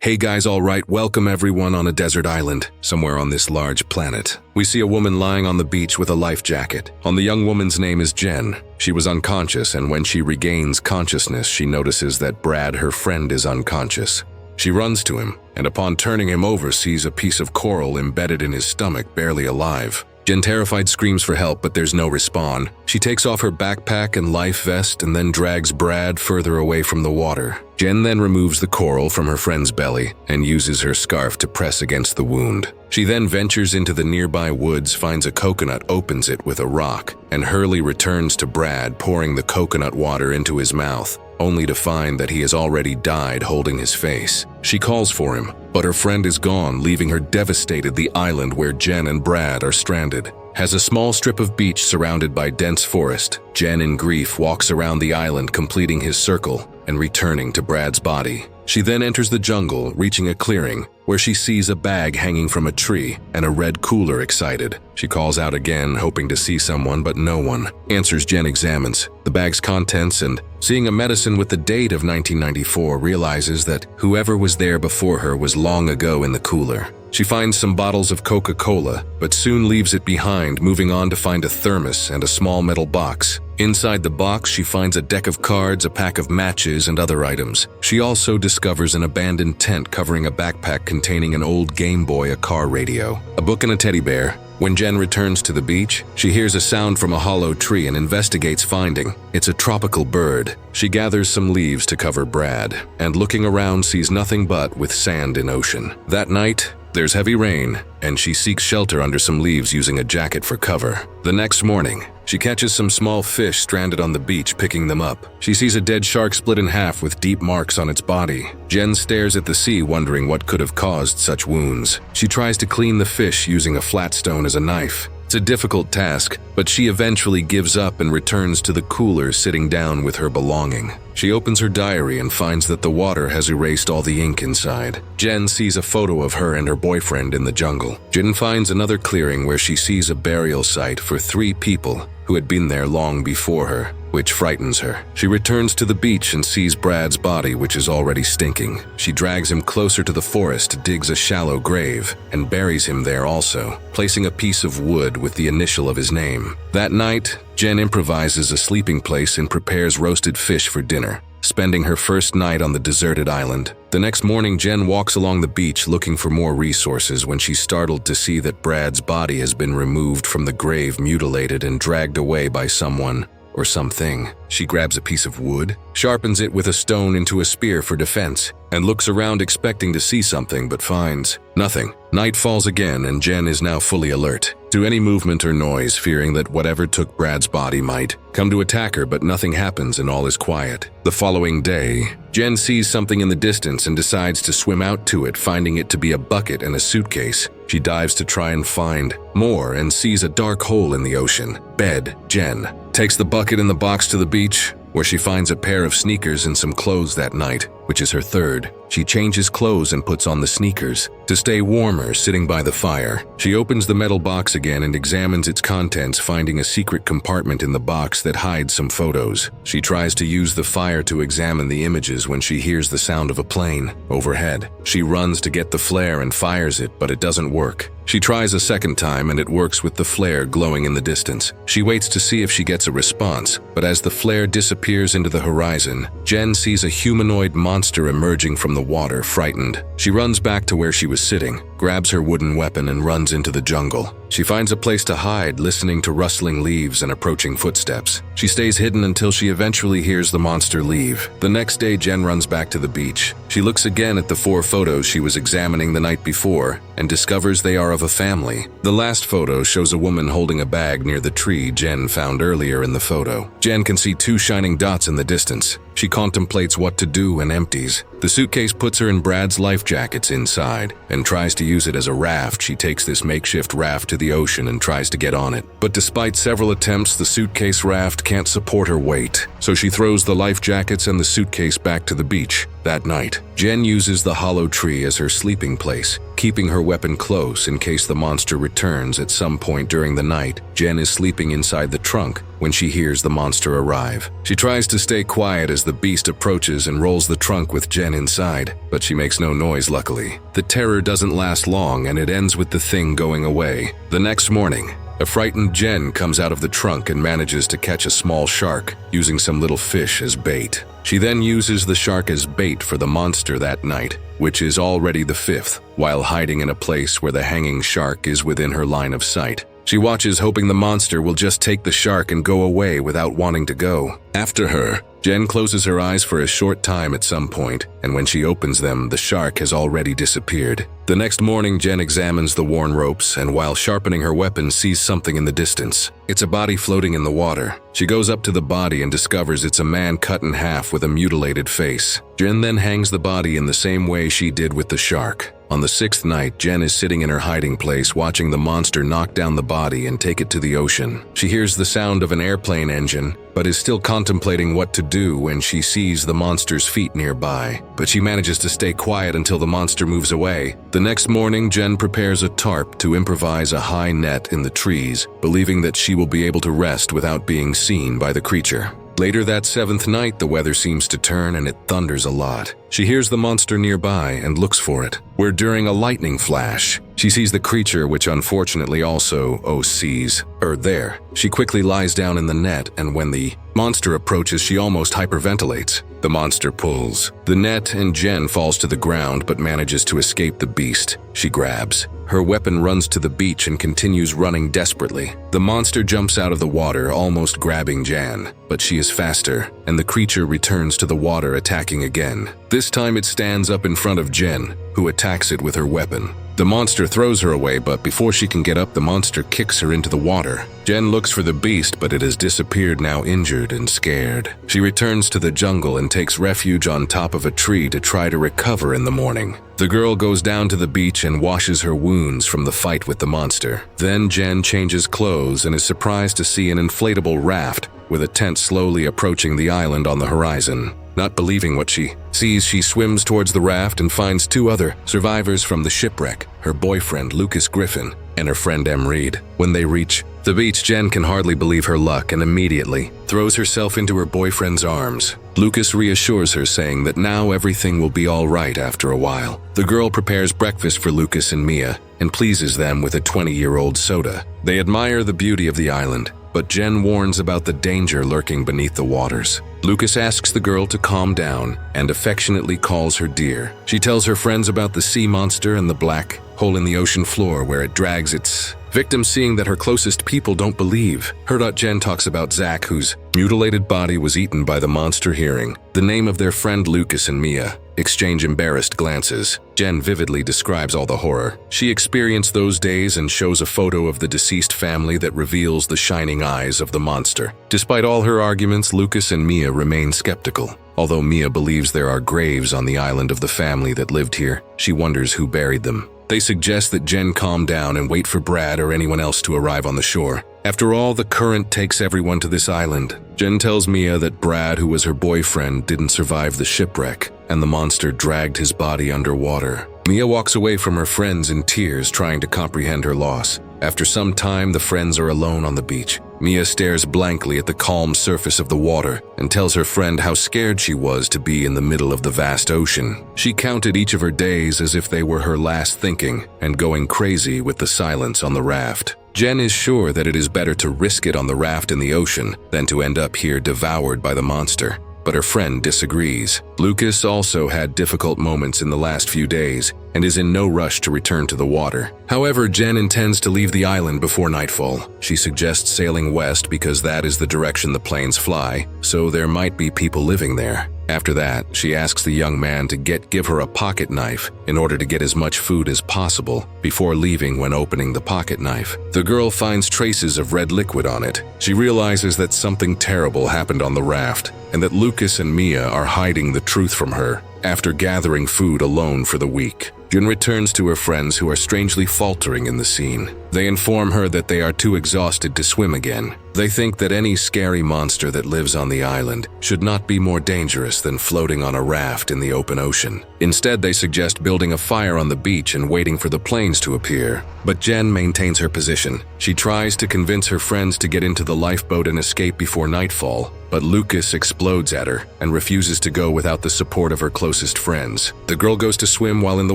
Hey guys, alright, welcome everyone on a desert island, somewhere on this large planet. We see a woman lying on the beach with a life jacket. The young woman's name is Jen. She was unconscious, and when she regains consciousness, she notices that Brad, her friend, is unconscious. She runs to him, and upon turning him over, sees a piece of coral embedded in his stomach, barely alive. Jen, terrified, screams for help, but there's no respon. She takes off her backpack and life vest and then drags Brad further away from the water. Jen then removes the coral from her friend's belly and uses her scarf to press against the wound. She then ventures into the nearby woods, finds a coconut, opens it with a rock, and hurriedly returns to Brad, pouring the coconut water into his mouth, only to find that he has already died holding his face. She calls for him, but her friend is gone, leaving her devastated. The island where Jen and Brad are stranded has a small strip of beach surrounded by dense forest. Jen, in grief, walks around the island, completing his circle and returning to Brad's body. She then enters the jungle, reaching a clearing, where she sees a bag hanging from a tree and a red cooler. Excited, she calls out again, hoping to see someone, but no one answers. Jen examines the bag's contents and, seeing a medicine with the date of 1994, realizes that whoever was there before her was long ago in the cooler. She finds some bottles of Coca-Cola, but soon leaves it behind, moving on to find a thermos and a small metal box. Inside the box, she finds a deck of cards, a pack of matches, and other items. She also discovers an abandoned tent covering a backpack containing an old Game Boy, a car radio, a book, and a teddy bear. When Jen returns to the beach, she hears a sound from a hollow tree and investigates, finding it's a tropical bird. She gathers some leaves to cover Brad, and looking around sees nothing but with sand and ocean. That night, there's heavy rain, and she seeks shelter under some leaves using a jacket for cover. The next morning, she catches some small fish stranded on the beach, picking them up. She sees a dead shark split in half with deep marks on its body. Jen stares at the sea, wondering what could have caused such wounds. She tries to clean the fish using a flat stone as a knife. It's a difficult task, but she eventually gives up and returns to the cooler, sitting down with her belonging. She opens her diary and finds that the water has erased all the ink inside. Jen sees a photo of her and her boyfriend in the jungle. Jen finds another clearing where she sees a burial site for 3 people who had been there long before her, which frightens her. She returns to the beach and sees Brad's body, which is already stinking. She drags him closer to the forest, digs a shallow grave, and buries him there also, placing a piece of wood with the initial of his name. That night, Jen improvises a sleeping place and prepares roasted fish for dinner, spending her first night on the deserted island. The next morning, Jen walks along the beach looking for more resources when she's startled to see that Brad's body has been removed from the grave, mutilated and dragged away by someone or something. She grabs a piece of wood, sharpens it with a stone into a spear for defense, and looks around expecting to see something, but finds nothing. Night falls again, and Jen is now fully alert to any movement or noise, fearing that whatever took Brad's body might come to attack her, but nothing happens and all is quiet. The following day, Jen sees something in the distance and decides to swim out to it, finding it to be a bucket and a suitcase. She dives to try and find more and sees a dark hole in the ocean. Bed. Jen takes the bucket and the box to the beach, where she finds a pair of sneakers and some clothes that night, which is her third. She changes clothes and puts on the sneakers to stay warmer, sitting by the fire. She opens the metal box again and examines its contents, finding a secret compartment in the box that hides some photos. She tries to use the fire to examine the images when she hears the sound of a plane overhead. She runs to get the flare and fires it, but it doesn't work. She tries a second time and it works with the flare glowing in the distance. She waits to see if she gets a response, but as the flare disappears into the horizon, Jen sees a humanoid monster emerging from the water. Frightened, she runs back to where she was sitting, grabs her wooden weapon and runs into the jungle. She finds a place to hide, listening to rustling leaves and approaching footsteps. She stays hidden until she eventually hears the monster leave. The next day, Jen runs back to the beach. She looks again at the 4 photos she was examining the night before and discovers they are of a family. The last photo shows a woman holding a bag near the tree Jen found earlier in the photo. Jen can see 2 shining dots in the distance. She contemplates what to do and empties. The suitcase puts her in Brad's life jackets inside and tries to use it as a raft. She takes this makeshift raft to the ocean and tries to get on it. But despite several attempts, the suitcase raft can't support her weight. So she throws the life jackets and the suitcase back to the beach. That night, Jen uses the hollow tree as her sleeping place, keeping her weapon close in case the monster returns at some point during the night. Jen is sleeping inside the trunk when she hears the monster arrive. She tries to stay quiet as the beast approaches and rolls the trunk with Jen inside, but she makes no noise luckily. The terror doesn't last long and it ends with the thing going away. The next morning, a frightened Jen comes out of the trunk and manages to catch a small shark, using some little fish as bait. She then uses the shark as bait for the monster that night, which is already the fifth, while hiding in a place where the hanging shark is within her line of sight. She watches hoping the monster will just take the shark and go away without wanting to go. After her, Jen closes her eyes for a short time at some point, and when she opens them, the shark has already disappeared. The next morning, Jen examines the worn ropes and while sharpening her weapon sees something in the distance. It's a body floating in the water. She goes up to the body and discovers it's a man cut in half with a mutilated face. Jen then hangs the body in the same way she did with the shark. On the sixth night, Jen is sitting in her hiding place watching the monster knock down the body and take it to the ocean. She hears the sound of an airplane engine, but is still contemplating what to do when she sees the monster's feet nearby. But she manages to stay quiet until the monster moves away. The next morning, Jen prepares a tarp to improvise a high net in the trees, believing that she will be able to rest without being seen by the creature. Later that seventh night, the weather seems to turn and it thunders a lot. She hears the monster nearby and looks for it, where during a lightning flash, she sees the creature which unfortunately also sees her there. She quickly lies down in the net and when the monster approaches, she almost hyperventilates. The monster pulls the net and Jen falls to the ground but manages to escape the beast. She grabs her weapon, runs to the beach and continues running desperately. The monster jumps out of the water, almost grabbing Jen, but she is faster and the creature returns to the water, attacking again. This time it stands up in front of Jen, who attacks it with her weapon. The monster throws her away, but before she can get up, the monster kicks her into the water. Jen looks for the beast, but it has disappeared, now injured and scared. She returns to the jungle and takes refuge on top of a tree to try to recover in the morning. The girl goes down to the beach and washes her wounds from the fight with the monster. Then Jen changes clothes and is surprised to see an inflatable raft with a tent slowly approaching the island on the horizon. Not believing what she sees, she swims towards the raft and finds two other survivors from the shipwreck, her boyfriend Lucas Griffin and her friend Em Reed. When they reach the beach, Jen can hardly believe her luck and immediately throws herself into her boyfriend's arms. Lucas reassures her, saying that now everything will be all right after a while. The girl prepares breakfast for Lucas and Mia and pleases them with a 20-year-old soda. They admire the beauty of the island, but Jen warns about the danger lurking beneath the waters. Lucas asks the girl to calm down and affectionately calls her dear. She tells her friends about the sea monster and the black hole in the ocean floor where it drags its victim, seeing that her closest people don't believe her. Jen talks about Zach, whose mutilated body was eaten by the monster. Hearing the name of their friend, Lucas and Mia exchange embarrassed glances. Jen vividly describes all the horror she experienced those days and shows a photo of the deceased family that reveals the shining eyes of the monster. Despite all her arguments, Lucas and Mia remain skeptical. Although Mia believes there are graves on the island of the family that lived here, she wonders who buried them. They suggest that Jen calm down and wait for Brad or anyone else to arrive on the shore. After all, the current takes everyone to this island. Jen tells Mia that Brad, who was her boyfriend, didn't survive the shipwreck, and the monster dragged his body underwater. Mia walks away from her friends in tears, trying to comprehend her loss. After some time, the friends are alone on the beach. Mia stares blankly at the calm surface of the water and tells her friend how scared she was to be in the middle of the vast ocean. She counted each of her days as if they were her last, thinking and going crazy with the silence on the raft. Jen is sure that it is better to risk it on the raft in the ocean than to end up here devoured by the monster. But her friend disagrees. Lucas also had difficult moments in the last few days and is in no rush to return to the water. However, Jen intends to leave the island before nightfall. She suggests sailing west because that is the direction the planes fly, so there might be people living there. After that, she asks the young man to give her a pocket knife in order to get as much food as possible before leaving. When opening the pocket knife, the girl finds traces of red liquid on it. She realizes that something terrible happened on the raft and that Lucas and Mia are hiding the truth from her. After gathering food alone for the week, Jun returns to her friends who are strangely faltering in the scene. They inform her that they are too exhausted to swim again. They think that any scary monster that lives on the island should not be more dangerous than floating on a raft in the open ocean. Instead, they suggest building a fire on the beach and waiting for the planes to appear. But Jen maintains her position. She tries to convince her friends to get into the lifeboat and escape before nightfall, but Lucas explodes at her and refuses to go without the support of her closest friends. The girl goes to swim while in the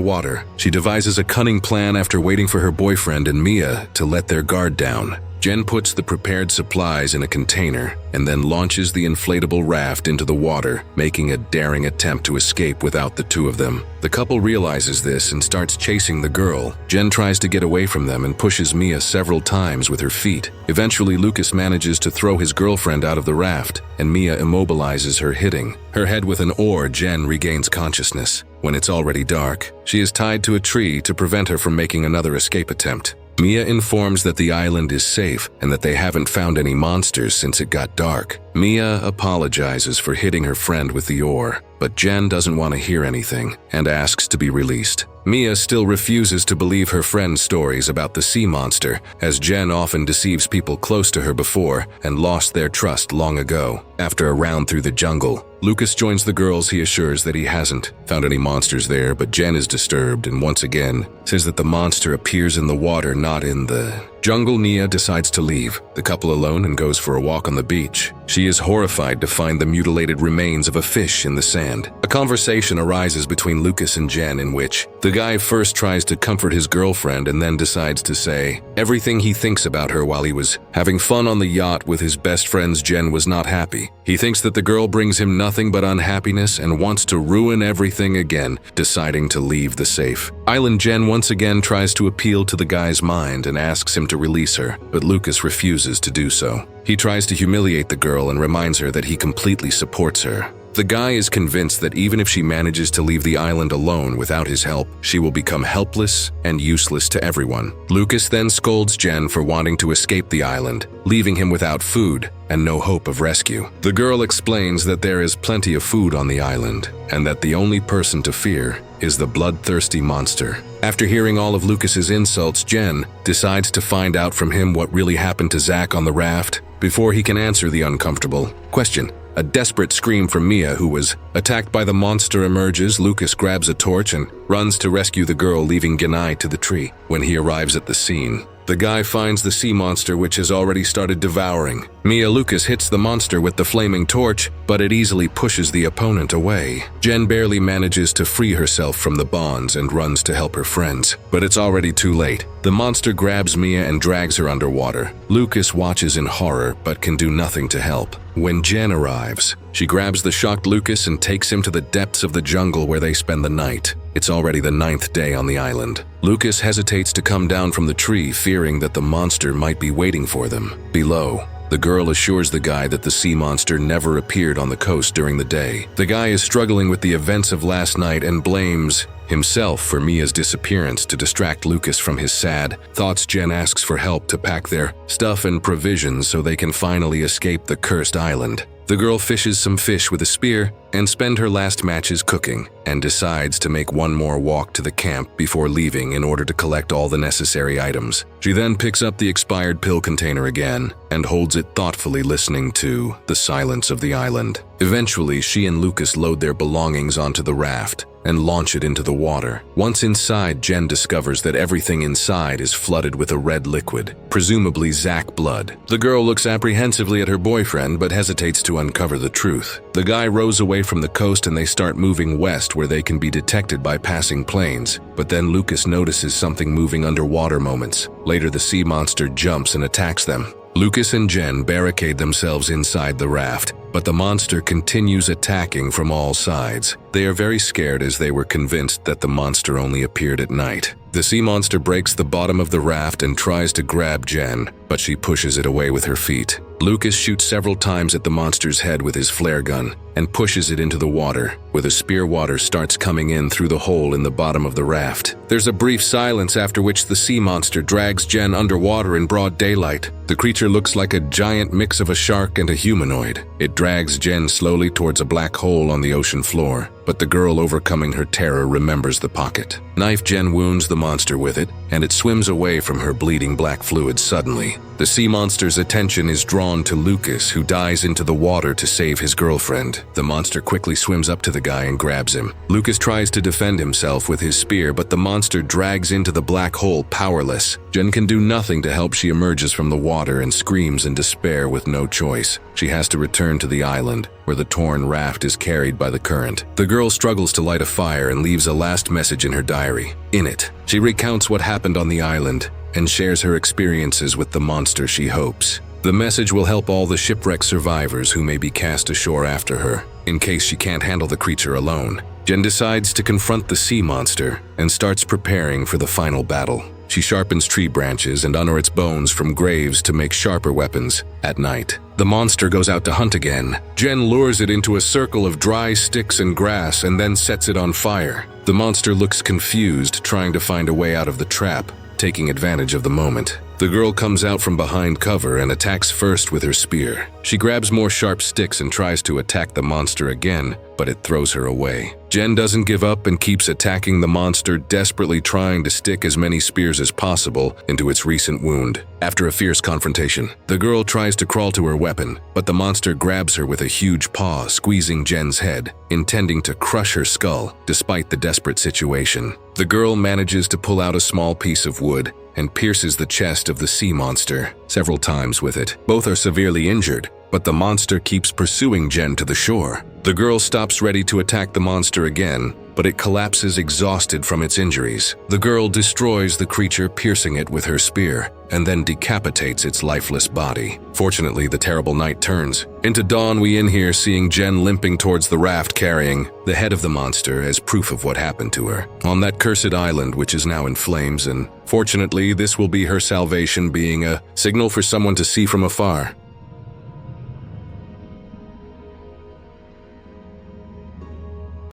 water. She devises a cunning plan after waiting for her boyfriend and Mia to let their guard down. Jen puts the prepared supplies in a container and then launches the inflatable raft into the water, making a daring attempt to escape without the two of them. The couple realizes this and starts chasing the girl. Jen tries to get away from them and pushes Mia several times with her feet. Eventually, Lucas manages to throw his girlfriend out of the raft, and Mia immobilizes her, hitting her head with an oar. Jen regains consciousness. When it's already dark, she is tied to a tree to prevent her from making another escape attempt. Mia informs that the island is safe and that they haven't found any monsters since it got dark. Mia apologizes for hitting her friend with the oar, but Jen doesn't want to hear anything and asks to be released. Mia still refuses to believe her friend's stories about the sea monster, as Jen often deceives people close to her before and lost their trust long ago. After a round through the jungle, Lucas joins the girls. He assures that he hasn't found any monsters there, but Jen is disturbed and once again says that the monster appears in the water, not in the jungle. Mia decides to leave the couple alone and goes for a walk on the beach. She is horrified to find the mutilated remains of a fish in the sand. A conversation arises between Lucas and Jen in which the guy first tries to comfort his girlfriend and then decides to say everything he thinks about her while he was having fun on the yacht with his best friends. Jen was not happy. He thinks that the girl brings him nothing but unhappiness and wants to ruin everything again, deciding to leave the safe island. Jen once again tries to appeal to the guy's mind and asks him to release her, but Lucas refuses to do so. He tries to humiliate the girl and reminds her that he completely supports her. The guy is convinced that even if she manages to leave the island alone without his help, she will become helpless and useless to everyone. Lucas then scolds Jen for wanting to escape the island, leaving him without food and no hope of rescue. The girl explains that there is plenty of food on the island and that the only person to fear is the bloodthirsty monster. After hearing all of Lucas's insults, Jen decides to find out from him what really happened to Zach on the raft before he can answer the uncomfortable question. A desperate scream from Mia, who was attacked by the monster, emerges. Lucas grabs a torch and runs to rescue the girl, leaving Ganai to the tree. When he arrives at the scene, the guy finds the sea monster, which has already started devouring Mia. Lucas hits the monster with the flaming torch, but it easily pushes the opponent away. Jen barely manages to free herself from the bonds and runs to help her friends, but it's already too late. The monster grabs Mia and drags her underwater. Lucas watches in horror, but can do nothing to help. When Jen arrives, she grabs the shocked Lucas and takes him to the depths of the jungle where they spend the night. It's already the 9th day on the island. Lucas hesitates to come down from the tree, fearing that the monster might be waiting for them below. The girl assures the guy that the sea monster never appeared on the coast during the day. The guy is struggling with the events of last night and blames himself for Mia's disappearance to distract Lucas from his sad thoughts. Jen asks for help to pack their stuff and provisions so they can finally escape the cursed island. The girl fishes some fish with a spear and spends her last matches cooking, and decides to make one more walk to the camp before leaving in order to collect all the necessary items. She then picks up the expired pill container again and holds it thoughtfully, listening to the silence of the island. Eventually, she and Lucas load their belongings onto the raft and launch it into the water. Once inside, Jen discovers that everything inside is flooded with a red liquid, presumably Zach blood. The girl looks apprehensively at her boyfriend but hesitates to uncover the truth. The guy rows away from the coast and they start moving west, where they can be detected by passing planes. But then Lucas notices something moving underwater moments later. The sea monster jumps and attacks them. Lucas and Jen barricade themselves inside the raft, but the monster continues attacking from all sides. They are very scared, as they were convinced that the monster only appeared at night. The sea monster breaks the bottom of the raft and tries to grab Jen, but she pushes it away with her feet. Lucas shoots several times at the monster's head with his flare gun and pushes it into the water. With a spear, water starts coming in through the hole in the bottom of the raft. There's a brief silence, after which the sea monster drags Jen underwater in broad daylight. The creature looks like a giant mix of a shark and a humanoid. It drags Jen slowly towards a black hole on the ocean floor, but the girl, overcoming her terror, remembers the pocket. Knife Jen wounds the monster with it, and it swims away from her bleeding black fluid suddenly. The sea monster's attention is drawn to Lucas, who dives into the water to save his girlfriend. The monster quickly swims up to the guy and grabs him. Lucas tries to defend himself with his spear, but the monster drags into the black hole powerless. Jen can do nothing to help. She emerges from the water and screams in despair with no choice. She has to return to the island, where the torn raft is carried by the current. The girl struggles to light a fire and leaves a last message in her diary. In it, she recounts what happened on the island and shares her experiences with the monster. She hopes the message will help all the shipwreck survivors who may be cast ashore after her. In case she can't handle the creature alone, Jen decides to confront the sea monster and starts preparing for the final battle. She sharpens tree branches and unearths bones from graves to make sharper weapons. At night, the monster goes out to hunt again. Jen lures it into a circle of dry sticks and grass and then sets it on fire. The monster looks confused, trying to find a way out of the trap, taking advantage of the moment. The girl comes out from behind cover and attacks first with her spear. She grabs more sharp sticks and tries to attack the monster again, but it throws her away. Jen doesn't give up and keeps attacking the monster, desperately trying to stick as many spears as possible into its recent wound. After a fierce confrontation, the girl tries to crawl to her weapon, but the monster grabs her with a huge paw, squeezing Jen's head, intending to crush her skull. Despite the desperate situation, the girl manages to pull out a small piece of wood and pierces the chest of the sea monster several times with it. Both are severely injured, but the monster keeps pursuing Jen to the shore. The girl stops, ready to attack the monster again, but it collapses exhausted from its injuries. The girl destroys the creature, piercing it with her spear, and then decapitates its lifeless body. Fortunately, the terrible night turns into dawn. We in here seeing Jen limping towards the raft, carrying the head of the monster as proof of what happened to her on that cursed island, which is now in flames, and fortunately this will be her salvation, being a signal for someone to see from afar.